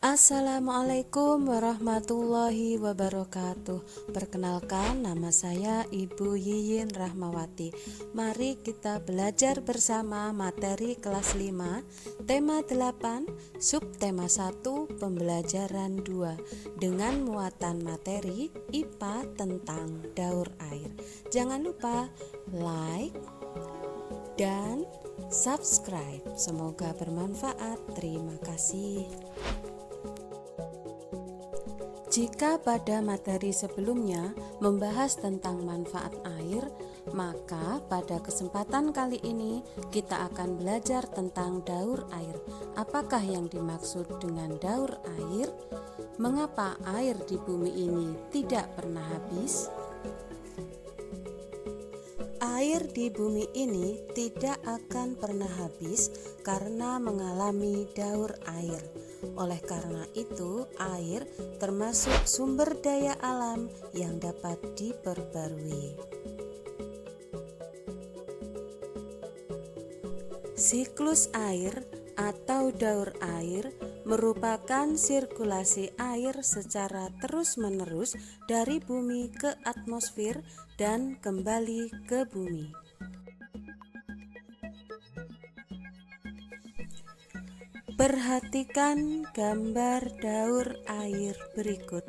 Assalamualaikum warahmatullahi wabarakatuh. Perkenalkan, nama saya Ibu Yiyin Rahmawati. Mari kita belajar bersama materi kelas 5, tema 8, subtema 1, pembelajaran 2 dengan muatan materi IPA tentang daur air. Jangan lupa like dan subscribe. Semoga bermanfaat. Terima kasih. Jika pada materi sebelumnya membahas tentang manfaat air, maka pada kesempatan kali ini kita akan belajar tentang daur air. Apakah yang dimaksud dengan daur air? Mengapa air di bumi ini tidak pernah habis? Air di bumi ini tidak akan pernah habis karena mengalami daur air. Oleh karena itu, air termasuk sumber daya alam yang dapat diperbarui. Siklus air atau daur air merupakan sirkulasi air secara terus-menerus dari bumi ke atmosfer dan kembali ke bumi. Perhatikan gambar daur air berikut.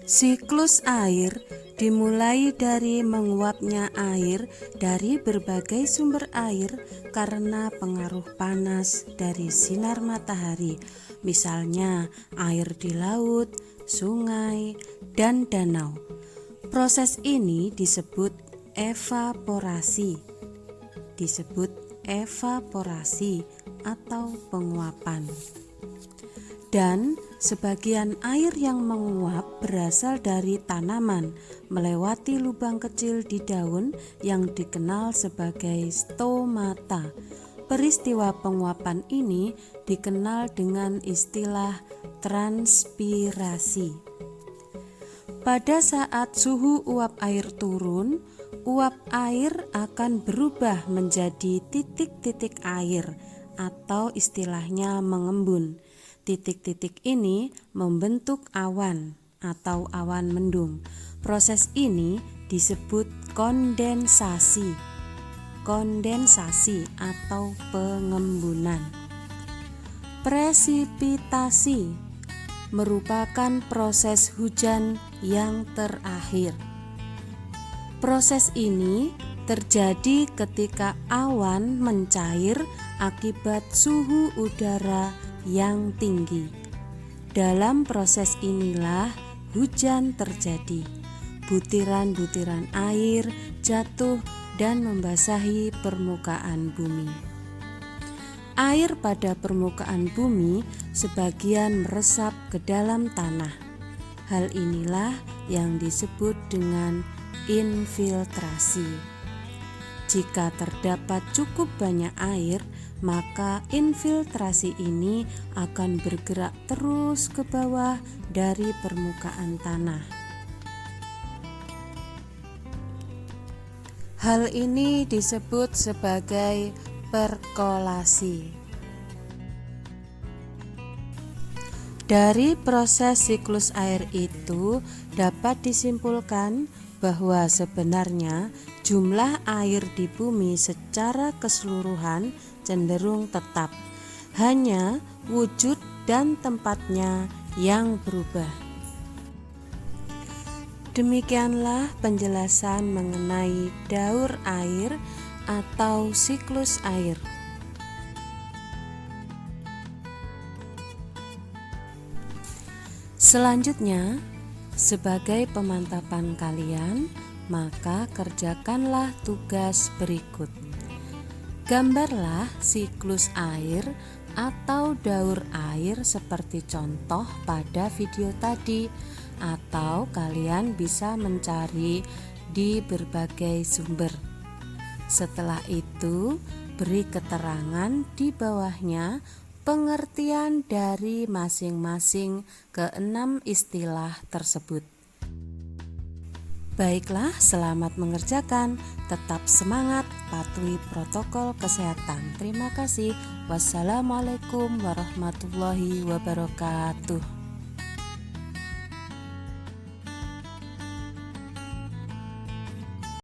Siklus air dimulai dari menguapnya air dari berbagai sumber air karena pengaruh panas dari sinar matahari, misalnya air di laut, sungai, dan danau. Proses ini disebut evaporasi. Atau penguapan. Dan sebagian air yang menguap berasal dari tanaman melewati lubang kecil di daun yang dikenal sebagai stomata. Peristiwa penguapan ini dikenal dengan istilah transpirasi. Pada saat suhu uap air turun, uap air akan berubah menjadi titik-titik air atau istilahnya mengembun. Titik-titik ini membentuk awan atau awan mendung. Proses ini disebut kondensasi atau pengembunan. Presipitasi merupakan proses hujan yang terakhir. Proses ini terjadi ketika awan mencair akibat suhu udara yang tinggi. Dalam proses inilah hujan terjadi. Butiran-butiran air jatuh dan membasahi permukaan bumi. Air pada permukaan bumi sebagian meresap ke dalam tanah. Hal inilah yang disebut dengan infiltrasi. Jika terdapat cukup banyak air, maka infiltrasi ini akan bergerak terus ke bawah dari permukaan tanah. Hal ini disebut sebagai perkolasi. Dari proses siklus air itu dapat disimpulkan bahwa sebenarnya jumlah air di bumi secara keseluruhan cenderung tetap, hanya wujud dan tempatnya yang berubah. Demikianlah penjelasan mengenai daur air atau siklus air. Selanjutnya, sebagai pemantapan kalian, maka kerjakanlah tugas berikut. Gambarlah siklus air atau daur air seperti contoh pada video tadi, atau kalian bisa mencari di berbagai sumber. Setelah itu, beri keterangan di bawahnya pengertian dari masing-masing keenam istilah tersebut. Baiklah, selamat mengerjakan. Tetap semangat, patuhi protokol kesehatan. Terima kasih. Wassalamualaikum warahmatullahi wabarakatuh.